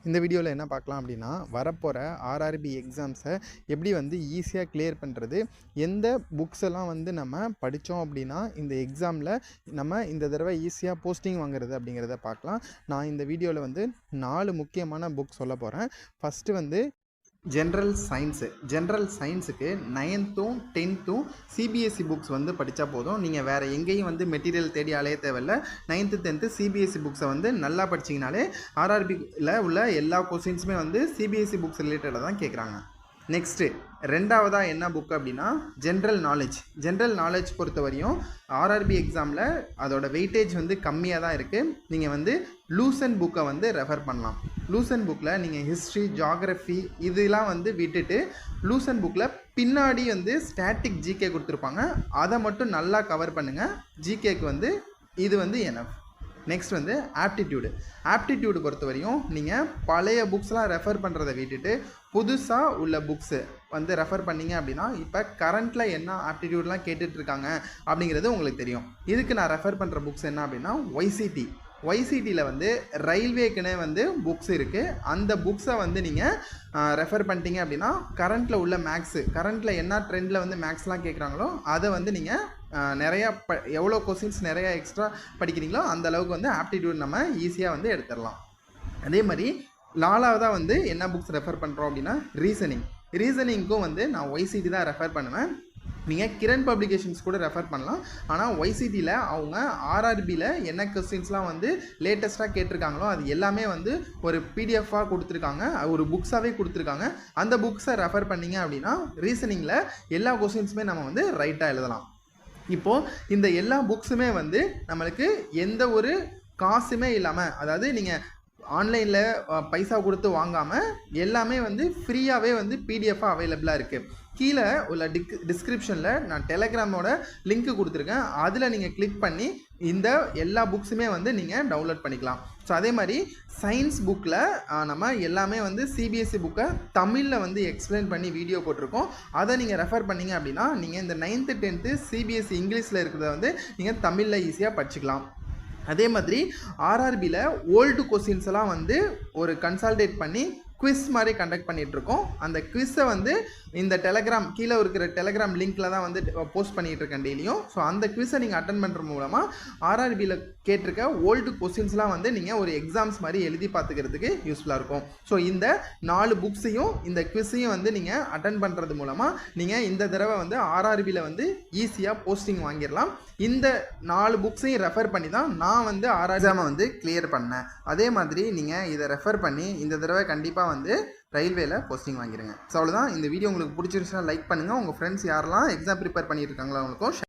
இந்த வீடியோவில் என்ன பார்க்கலாம் அப்படின்னா, வரப்போகிற ஆர்ஆர்பி எக்ஸாம்ஸை எப்படி வந்து ஈஸியாக கிளியர் பண்ணுறது, எந்த புக்ஸ் எல்லாம் வந்து நம்ம படித்தோம் அப்படின்னா இந்த எக்ஸாமில் நம்ம இந்த தடவை ஈஸியாக போஸ்டிங் வாங்குறது அப்படிங்கிறத பார்க்கலாம். நான் இந்த வீடியோவில் வந்து 4 முக்கியமான புக் சொல்ல போகிறேன். ஃபஸ்ட்டு வந்து ஜென்ரல் சயின்ஸுக்கு 9த்தும் 10த்தும் சிபிஎஸ்சி புக்ஸ் வந்து படித்தா போதும். நீங்கள் வேறு எங்கேயும் வந்து மெட்டீரியல் தேடி அலைய தேவையில்லை. 9th 10th சிபிஎஸ்சி புக்ஸை வந்து நல்லா படிச்சிங்கனாலே ஆர்ஆர்பியில் உள்ள எல்லா கொஸ்டின்ஸுமே வந்து சிபிஎஸ்சி புக்ஸ் ரிலேட்டடாக தான் கேட்குறாங்க. நெக்ஸ்ட்டு ரெண்டாவதாக என்ன புக் அப்படின்னா ஜென்ரல் நாலேஜ் பொறுத்த வரையும் ஆர்ஆர்பி எக்ஸாமில் அதோட வெயிட்டேஜ் வந்து கம்மியாக தான் இருக்குது. நீங்கள் வந்து லூசன் புக்கை வந்து ரெஃபர் பண்ணலாம். லூசன் புக்கில் நீங்கள் ஹிஸ்ட்ரி, ஜியாகிரஃபி இதெல்லாம் வந்து விட்டுட்டு லூசன் புக்கில் பின்னாடி வந்து ஸ்டாட்டிக் ஜிகே கொடுத்துருப்பாங்க. அதை மட்டும் நல்லா கவர் பண்ணுங்கள். ஜிகேக்கு வந்து இது வந்து எனஃப். நெக்ஸ்ட் வந்து ஆப்டிடியூடு பொறுத்த வரையும் நீங்கள் பழைய புக்ஸ்லாம் ரெஃபர் பண்ணுறதை விட்டுட்டு புதுசாக உள்ள புக்ஸு வந்து ரெஃபர் பண்ணிங்க அப்படின்னா இப்போ கரண்ட்டில் என்ன ஆப்டிடியூட்லாம் கேட்டுட்ருக்காங்க அப்படிங்கிறது உங்களுக்கு தெரியும். இதுக்கு நான் ரெஃபர் பண்ணுற புக்ஸ் என்ன அப்படின்னா ஒய்சிடியில் வந்து ரயில்வேக்குன்னே வந்து புக்ஸ் இருக்குது. அந்த புக்ஸை வந்து நீங்கள் ரெஃபர் பண்ணிட்டீங்க அப்படின்னா கரண்ட்டில் உள்ள கரண்ட்டில் என்ன ட்ரெண்டில் வந்து மேக்ஸ்லாம் கேட்குறாங்களோ அதை வந்து நீங்கள் நிறையா எவ்வளோ கொஸ்டின்ஸ் நிறையா எக்ஸ்ட்ரா படிக்கிறீங்களோ அந்த அளவுக்கு வந்து ஆப்டிடியூட் நம்ம ஈஸியாக வந்து எடுத்துடலாம். அதே மாதிரி 4வதாக வந்து என்ன புக்ஸ் ரெஃபர் பண்ணுறோம் அப்படின்னா ரீசனிங்க்கும் வந்து நான் ஒய்சிடி தான் ரெஃபர் பண்ணுவேன். நீங்கள் கிரண் பப்ளிகேஷன்ஸ் கூட ரெஃபர் பண்ணலாம். ஆனால் ஒய்சிடியில் அவங்க ஆர்ஆர்பியில் என்ன கொஸ்டின்ஸ்லாம் வந்து லேட்டஸ்ட்டாக கேட்டிருக்காங்களோ அது எல்லாமே வந்து ஒரு பிடிஎஃபாக கொடுத்துருக்காங்க, ஒரு புக்ஸாகவே கொடுத்துருக்காங்க. அந்த புக்ஸை ரெஃபர் பண்ணிங்க அப்படின்னா ரீசனிங்கில் எல்லா கொஸ்டின்ஸுமே நம்ம வந்து ரைட்டாக எழுதலாம். இப்போது இந்த எல்லா புக்ஸுமே வந்து நம்மளுக்கு எந்த ஒரு காசுமே இல்லாமல், அதாவது நீங்கள் ஆன்லைனில் பைசா கொடுத்து வாங்காமல் எல்லாமே வந்து ஃப்ரீயாகவே வந்து பிடிஎஃபாக அவைலபிளாக இருக்குது. கீழே உள்ள டிஸ்கிரிப்ஷனில் நான் டெலகிராமோட லிங்க்கு கொடுத்துருக்கேன். அதில் நீங்கள் கிளிக் பண்ணி இந்த எல்லா புக்ஸுமே வந்து நீங்கள் டவுன்லோட் பண்ணிக்கலாம். ஸோ அதே மாதிரி சயின்ஸ் புக்கில் நம்ம எல்லாமே வந்து சிபிஎஸ்சி புக்கை தமிழில் வந்து எக்ஸ்பிளைன் பண்ணி வீடியோ போட்டிருக்கோம். அதை நீங்கள் ரெஃபர் பண்ணிங்க அப்படின்னா நீங்கள் இந்த 9th 10th சிபிஎஸ்சி இங்கிலீஷில் இருக்கிறத வந்து நீங்கள் தமிழில் ஈஸியாக படிச்சுக்கலாம். அதே மாதிரி ஆர்ஆர்பியில் ஓல்டு கொஸ்டின்ஸ் எல்லாம் வந்து ஒரு கன்சால்டேட் பண்ணி குவிஸ் மாதிரி கண்டக்ட் பண்ணிகிட்ருக்கோம். அந்த குவிஸை வந்து இந்த டெலகிராம் கீழே இருக்கிற டெலகிராம் லிங்க்கில் தான் வந்து போஸ்ட் பண்ணிகிட்டு இருக்கேன் டெய்லியும். ஸோ அந்த குவிஸை நீங்கள் அட்டன் பண்ணுற மூலமாக ஆர்ஆர்பியில் கேட்டிருக்க ஓல்டு கொஸ்டின்ஸ்லாம் வந்து நீங்கள் ஒரு எக்ஸாம்ஸ் மாதிரி எழுதி பார்த்துக்கிறதுக்கு யூஸ்ஃபுல்லாக இருக்கும். ஸோ இந்த 4 புக்ஸையும் இந்த குவிஸையும் வந்து நீங்கள் அட்டன் பண்ணுறது மூலமாக நீங்கள் இந்த தடவை வந்து ஆர்ஆர்பியில் வந்து ஈஸியாக போஸ்டிங் வாங்கிடலாம். இந்த 4 புக்ஸையும் ரெஃபர் பண்ணி தான் நான் வந்து எக்ஸாமை வந்து கிளியர் பண்ணேன். அதே மாதிரி நீங்கள் இதை ரெஃபர் பண்ணி இந்த தடவை கண்டிப்பாக வந்து ரயில்வேல போஸ்டிங் வாங்கிடுங்க. ஸோ அவ்வளோதான். இந்த வீடியோ உங்களுக்கு பிடிச்சிருச்சுன்னா லைக் பண்ணுங்கள். உங்கள் ஃப்ரெண்ட்ஸ் யாரெல்லாம் எக்ஸாம் ப்ரிப்பேர் பண்ணிட்டு இருக்காங்களோ அவங்களுக்கும்